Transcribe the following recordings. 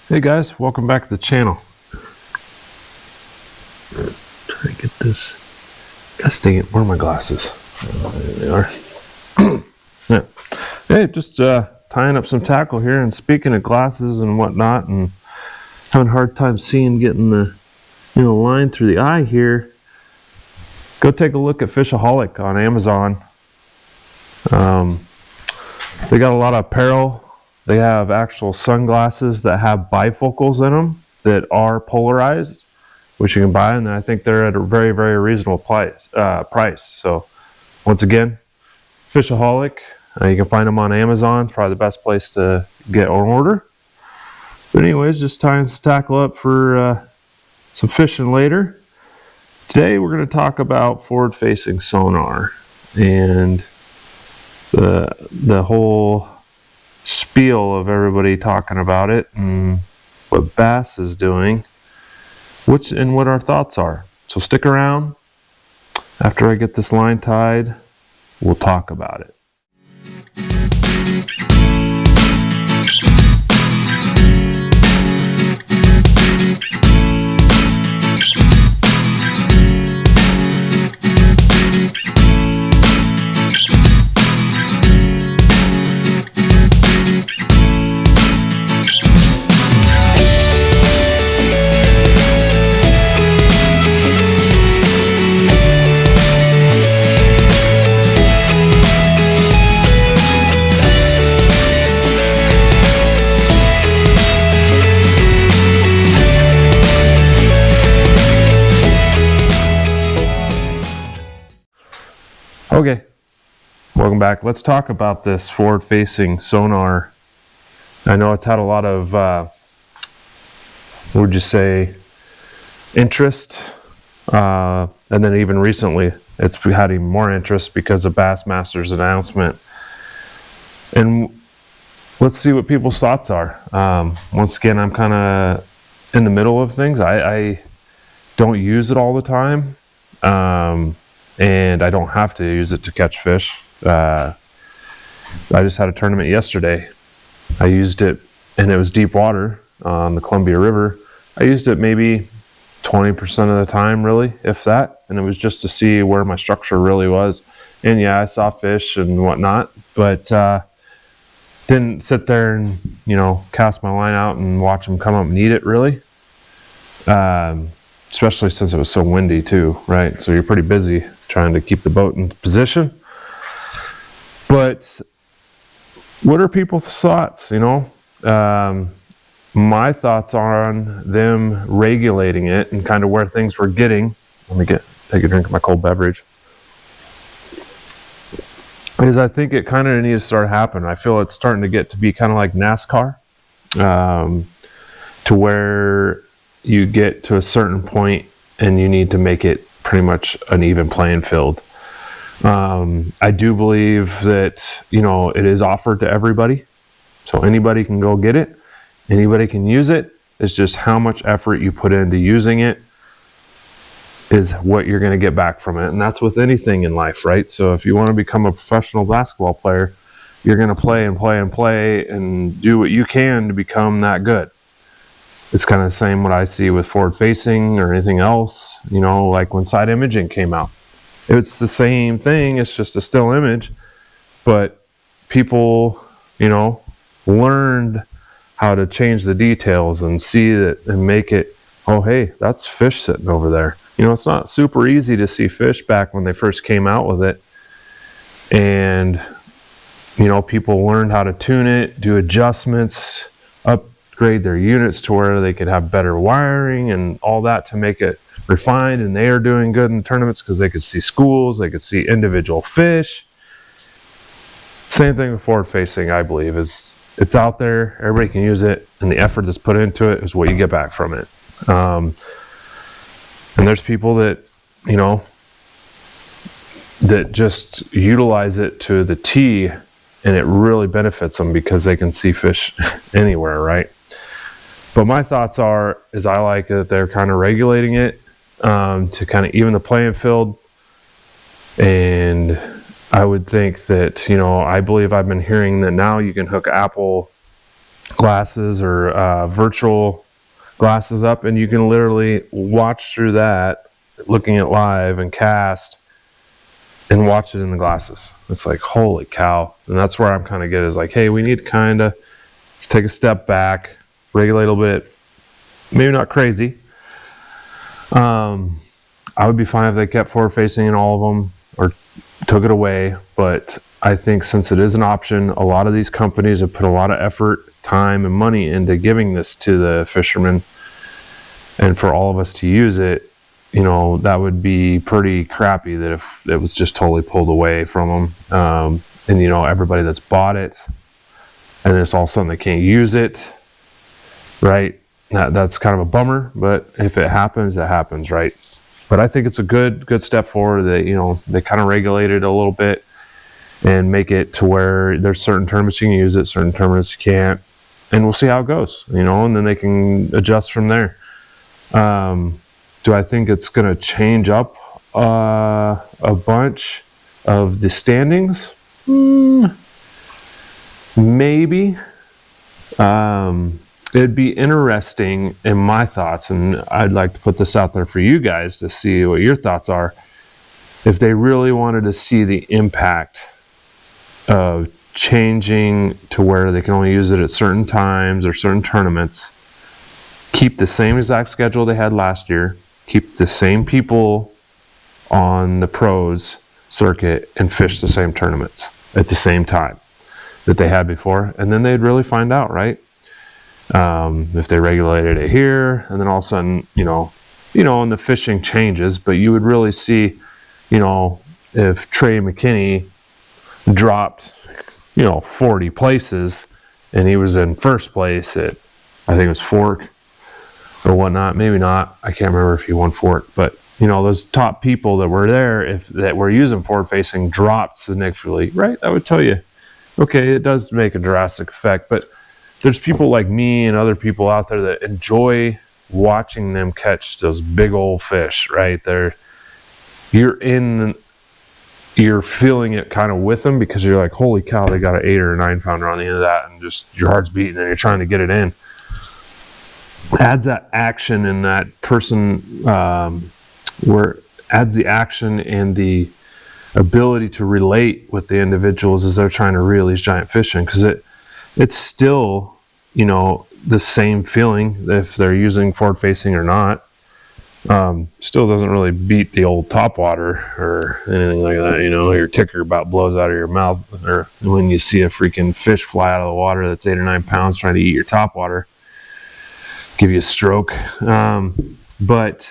Hey guys, welcome back to the channel. Try to get this. Gosh dang it, where are my glasses? There they are. Yeah. Hey, just tying up some tackle here, and speaking of glasses and whatnot, and having a hard time getting the line through the eye here. Go take a look at Fishaholic on Amazon. They got a lot of apparel. They have actual sunglasses that have bifocals in them that are polarized, which you can buy, and I think they're at a very, very reasonable price. So, once again, Fishaholic. You can find them on Amazon. It's probably the best place to get an order. But anyways, just tying some tackle up for some fishing later. Today we're going to talk about forward-facing sonar and the whole spiel of everybody talking about it and what Bass is doing, and what our thoughts are. So stick around. After I get this line tied, we'll talk about it. Okay, welcome back. Let's talk about this forward-facing sonar. I know it's had a lot of, what would you say, interest, and then even recently it's had even more interest because of Bassmaster's announcement. And let's see what people's thoughts are. Once again, I'm kind of in the middle of things. I don't use it all the time. And I don't have to use it to catch fish. I just had a tournament yesterday. I used it, and it was deep water on the Columbia River. I used it maybe 20% of the time, really, if that. And it was just to see where my structure really was. And yeah, I saw fish and whatnot, but didn't sit there and, cast my line out and watch them come up and eat it, really. Especially since it was so windy too, right? So you're pretty busy trying to keep the boat in position. But what are people's thoughts? My thoughts are on them regulating it and kind of where things were getting. Let me take a drink of my cold beverage. Because I think it kind of needs to start happening. I feel it's starting to get to be kind of like NASCAR, to where you get to a certain point and you need to make it pretty much an even playing field. I do believe that, it is offered to everybody. So anybody can go get it. Anybody can use it. It's just how much effort you put into using it is what you're going to get back from it. And that's with anything in life, right? So if you want to become a professional basketball player, you're going to play and play and play and do what you can to become that good. It's kind of the same what I see with forward facing or anything else, like when side imaging came out. It's the same thing, it's just a still image, but people, learned how to change the details and see it and make it, oh, hey, that's fish sitting over there. It's not super easy to see fish back when they first came out with it. And, people learned how to tune it, do adjustments, upgrade their units to where they could have better wiring and all that to make it refined, and they are doing good in tournaments because they could see schools, they could see individual fish. Same thing with forward facing, I believe, is it's out there, everybody can use it, and the effort that's put into it is what you get back from it. And there's people that, that just utilize it to the T, and it really benefits them because they can see fish anywhere, right? But my thoughts is I like that they're kind of regulating it to kind of even the playing field. And I would think that, I believe I've been hearing that now you can hook Apple glasses or virtual glasses up, and you can literally watch through that, looking at live and cast, and watch it in the glasses. It's like, holy cow. And that's where I'm kind of getting is like, hey, we need to kind of take a step back, regulate a little bit, maybe not crazy. I would be fine if they kept forward facing in all of them or took it away, but I think since it is an option, a lot of these companies have put a lot of effort, time, and money into giving this to the fishermen, and for all of us to use it, you know, that would be pretty crappy that if it was just totally pulled away from them. And you know, everybody that's bought it, and it's all of a sudden they can't use it, right? That's kind of a bummer, but if it happens, it happens, right? But I think it's a good step forward that, you know, they kind of regulate it a little bit and make it to where there's certain tournaments you can use it, certain tournaments you can't, and we'll see how it goes, you know, and then they can adjust from there. Do I think it's going to change up a bunch of the standings? Maybe. It'd be interesting in my thoughts, and I'd like to put this out there for you guys to see what your thoughts are. If they really wanted to see the impact of changing to where they can only use it at certain times or certain tournaments, keep the same exact schedule they had last year, keep the same people on the pros circuit, and fish the same tournaments at the same time that they had before, and then they'd really find out, right? If they regulated it here, and then all of a sudden, you know, and the fishing changes, but you would really see, you know, if Trey McKinney dropped, you know, 40 places, and he was in first place at, I think it was Fork or whatnot, maybe not, I can't remember if he won Fork, but you know, those top people that were there, that were using forward facing, dropped significantly, right? That would tell you, okay, it does make a drastic effect, but there's people like me and other people out there that enjoy watching them catch those big old fish, right? You're feeling it kind of with them, because you're like, holy cow, they got an 8 or a 9 pounder on the end of that, and just your heart's beating and you're trying to get it in. Adds that action, and that person adds the action and the ability to relate with the individuals as they're trying to reel these giant fish in, because it's still, you know, the same feeling if they're using forward facing or not. Still doesn't really beat the old topwater or anything like that, you know. Your ticker about blows out of your mouth, or when you see a freaking fish fly out of the water that's 8 or 9 pounds trying to eat your topwater, give you a stroke. But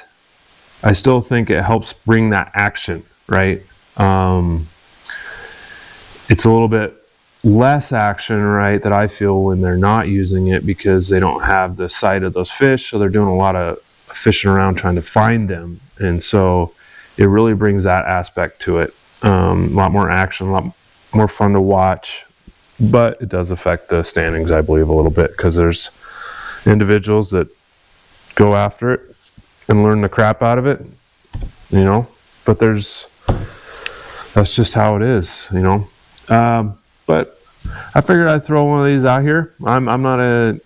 I still think it helps bring that action, right? It's a little bit less action, right, that I feel when they're not using it, because they don't have the sight of those fish, so they're doing a lot of fishing around trying to find them, and so it really brings that aspect to it. A lot more action, a lot more fun to watch, but it does affect the standings, I believe, a little bit, because there's individuals that go after it and learn the crap out of it, you know, but that's just how it is, you know. But I figured I'd throw one of these out here. I'm not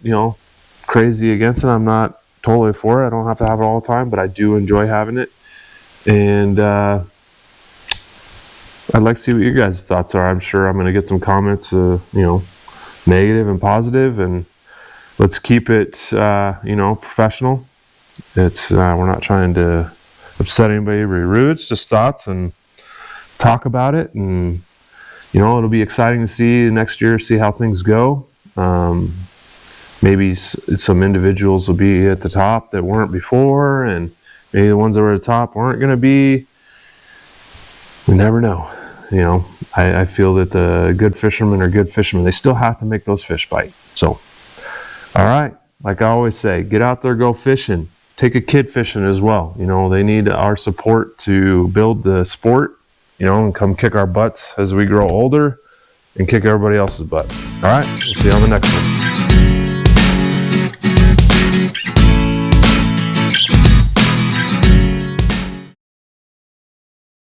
crazy against it. I'm not totally for it. I don't have to have it all the time, but I do enjoy having it. And I'd like to see what your guys' thoughts are. I'm sure I'm going to get some comments, negative and positive, and let's keep it, professional. It's we're not trying to upset anybody or be rude. It's just thoughts, and talk about it, and it'll be exciting to see next year, see how things go. Maybe some individuals will be at the top that weren't before, and maybe the ones that were at the top weren't going to be. We never know. I feel that the good fishermen are good fishermen. They still have to make those fish bite. So, all right, like I always say, get out there, go fishing. Take a kid fishing as well. They need our support to build the sport, and come kick our butts as we grow older and kick everybody else's butt. All right, we'll see you on the next one.